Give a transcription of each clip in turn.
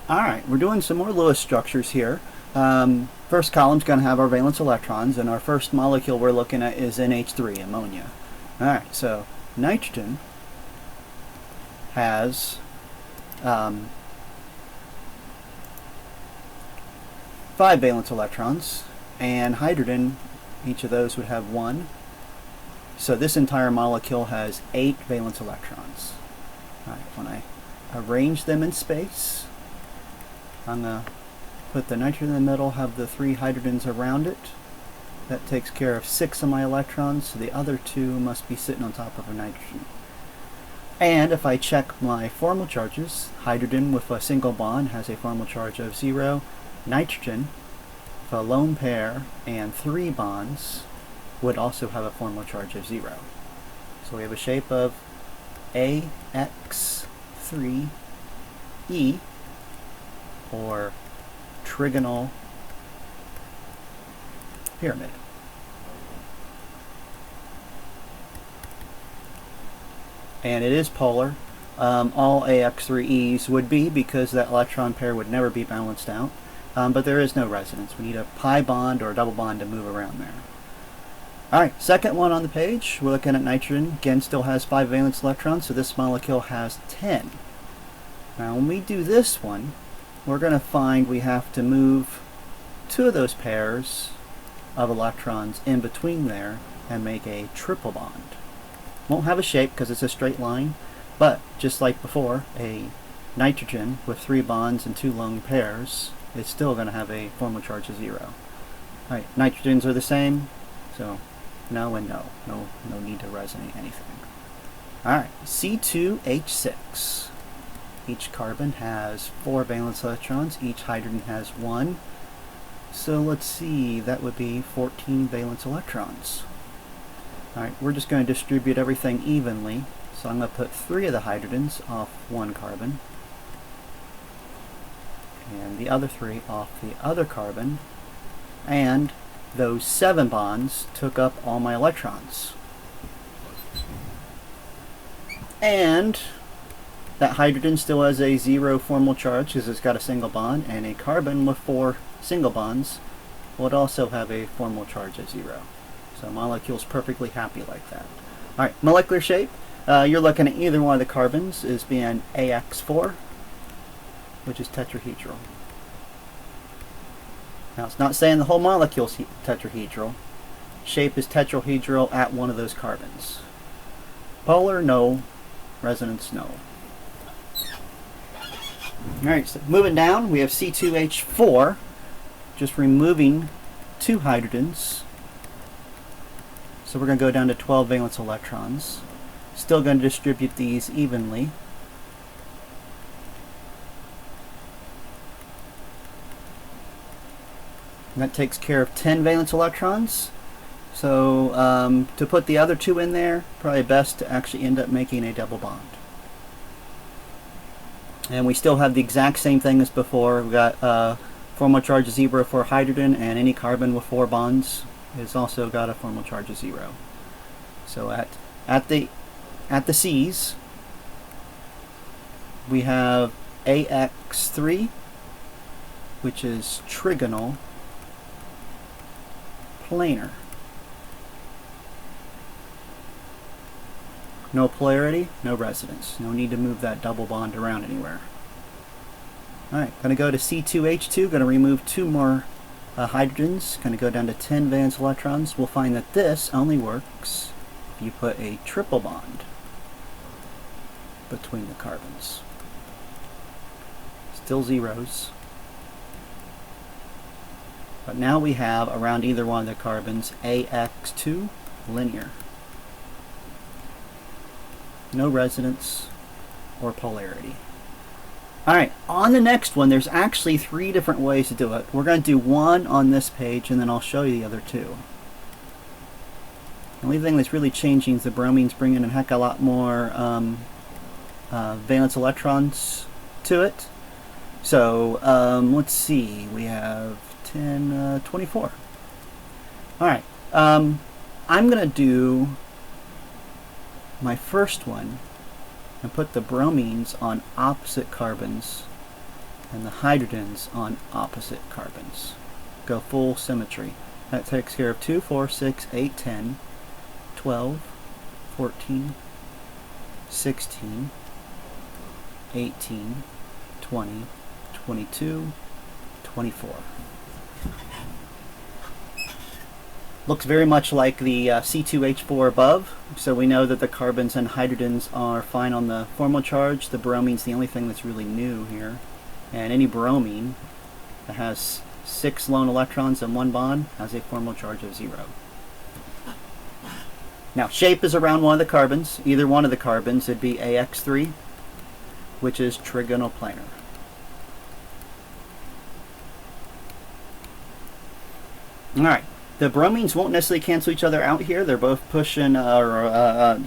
Alright, we're doing some more Lewis structures here. First column's going to have our valence electrons, and our first molecule we're looking at is Nh3 Ammonia. Alright, so nitrogen has 5 valence electrons, and hydrogen, each of those would have 1. So this entire molecule has 8 valence electrons. Alright, when I arrange them in space, I'm going to put the nitrogen in the middle, have the 3 hydrogens around it. That takes care of 6 of my electrons, so the other 2 must be sitting on top of a nitrogen. And if I check my formal charges, hydrogen with a single bond has a formal charge of 0. Nitrogen with a lone pair and 3 bonds would also have a formal charge of 0. So we have a shape of AX3E, or trigonal pyramid. And it is polar. All AX3Es would be, because that electron pair would never be balanced out. But there is no resonance. We need a pi bond or a double bond to move around there. Alright, second one on the page, we're looking at nitrogen. Again, still has 5 valence electrons, so this molecule has 10. Now when we do this one, we're going to find we have to move 2 of those pairs of electrons in between there and make a triple bond. Won't have a shape because it's a straight line, but just like before, a nitrogen with 3 bonds and 2 lone pairs is still going to have a formal charge of 0. Alright, nitrogens are the same, so no and no. No need to resonate anything. Alright, C2H6. Each carbon has 4 valence electrons, each hydrogen has 1. So let's see, that would be 14 valence electrons. Alright, we're just going to distribute everything evenly. So I'm going to put 3 of the hydrogens off 1 carbon, and the other 3 off the other carbon, and those 7 bonds took up all my electrons. And that hydrogen still has a 0 formal charge because it's got a single bond, and a carbon with 4 single bonds would also have a formal charge of 0. So molecule's perfectly happy like that. Alright, molecular shape. You're looking at either one of the carbons as being AX4, which is tetrahedral. Now it's not saying the whole molecule's tetrahedral. Shape is tetrahedral at one of those carbons. Polar, no. Resonance, no. Alright, so moving down, we have C2H4, just removing 2 hydrogens. So we're going to go down to 12 valence electrons. Still going to distribute these evenly. And that takes care of 10 valence electrons. So to put the other 2 in there, probably best to actually end up making a double bond. And we still have the exact same thing as before. We've got formal charge of 0 for hydrogen, and any carbon with 4 bonds has also got a formal charge of 0. So at the C's, we have AX3, which is trigonal planar. No polarity, no resonance. No need to move that double bond around anywhere. Alright, going to go to C2H2, going to remove 2 more hydrogens, going to go down to 10 valence electrons. We'll find that this only works if you put a triple bond between the carbons. Still zeros. But now we have, around either one of the carbons, AX2 linear. No resonance or polarity. Alright, on the next one, there's actually 3 different ways to do it. We're going to do one on this page, and then I'll show you the other 2. The only thing that's really changing is the bromine's bringing a heck of a lot more valence electrons to it. So let's see, we have 10, 24. Alright, I'm going to do my first one and put the bromines on opposite carbons and the hydrogens on opposite carbons. Go full symmetry. That takes care of 2, 4, 6, 8, 10, 12, 14, 16, 18, 20, 22, 24. Looks very much like the C2H4 above, so we know that the carbons and hydrogens are fine on the formal charge. The bromine's the only thing that's really new here. And any bromine that has 6 lone electrons and 1 bond has a formal charge of 0. Now, shape is around one of the carbons. Either one of the carbons, it'd be AX3, which is trigonoplanar. All right. The bromines won't necessarily cancel each other out here. They're both pushing, the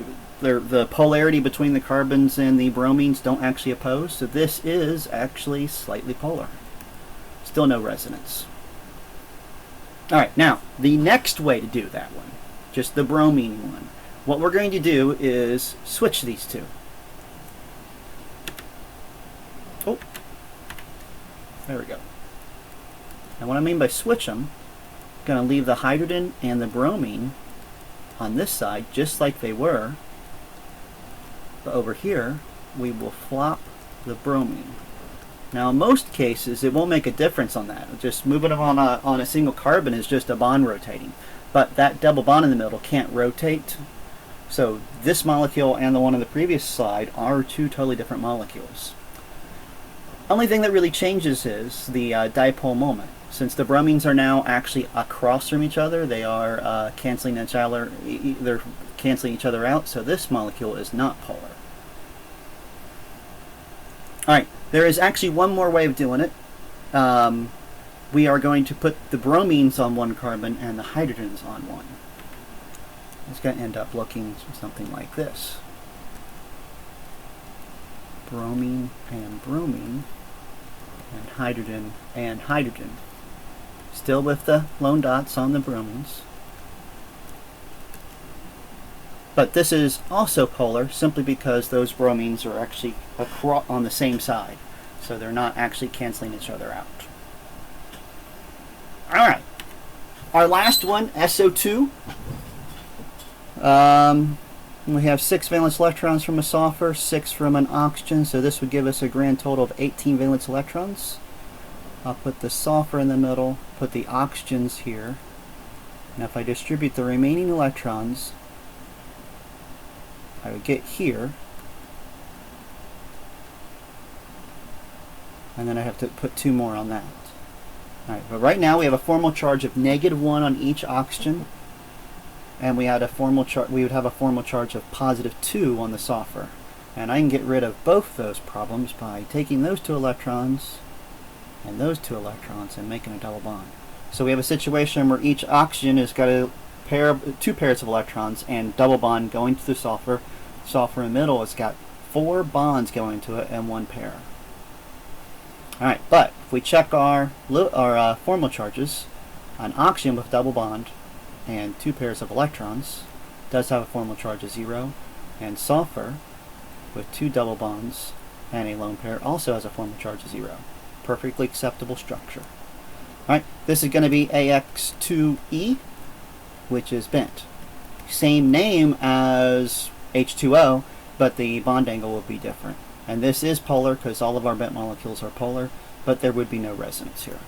polarity between the carbons and the bromines don't actually oppose. So this is actually slightly polar. Still no resonance. All right, now, the next way to do that one, just the bromine one, what we're going to do is switch these two. Oh, there we go. And what I mean by switch them, going to leave the hydrogen and the bromine on this side just like they were, but over here we will flop the bromine. Now in most cases it won't make a difference on that. Just moving them on a single carbon is just a bond rotating, but that double bond in the middle can't rotate, so this molecule and the one on the previous slide are two totally different molecules. Only thing that really changes is the dipole moment. Since the bromines are now actually across from each other, they are canceling each other. They're canceling each other out. So this molecule is not polar. All right, there is actually one more way of doing it. We are going to put the bromines on one carbon and the hydrogens on one. It's going to end up looking something like this: bromine, and hydrogen and hydrogen. Still with the lone dots on the bromines. But this is also polar simply because those bromines are actually on the same side. So they're not actually canceling each other out. Alright. Our last one, SO2. We have 6 valence electrons from a sulfur, 6 from an oxygen, so this would give us a grand total of 18 valence electrons. I'll put the sulfur in the middle, put the oxygens here, and if I distribute the remaining electrons, I would get here, and then I have to put 2 more on that. Alright, but right now we have a formal charge of -1 on each oxygen, and we would have a formal charge of +2 on the sulfur. And I can get rid of both those problems by taking those 2 electrons and those 2 electrons and making a double bond. So we have a situation where each oxygen has got two pairs of electrons and double bond going to the sulfur. Sulfur in the middle has got 4 bonds going to it and 1 pair. Alright, but if we check our formal charges, an oxygen with double bond and 2 pairs of electrons does have a formal charge of 0, and sulfur with 2 double bonds and a lone pair also has a formal charge of 0. Perfectly acceptable structure. Alright, this is going to be AX2E, which is bent. Same name as H2O, but the bond angle will be different. And this is polar because all of our bent molecules are polar, but there would be no resonance here.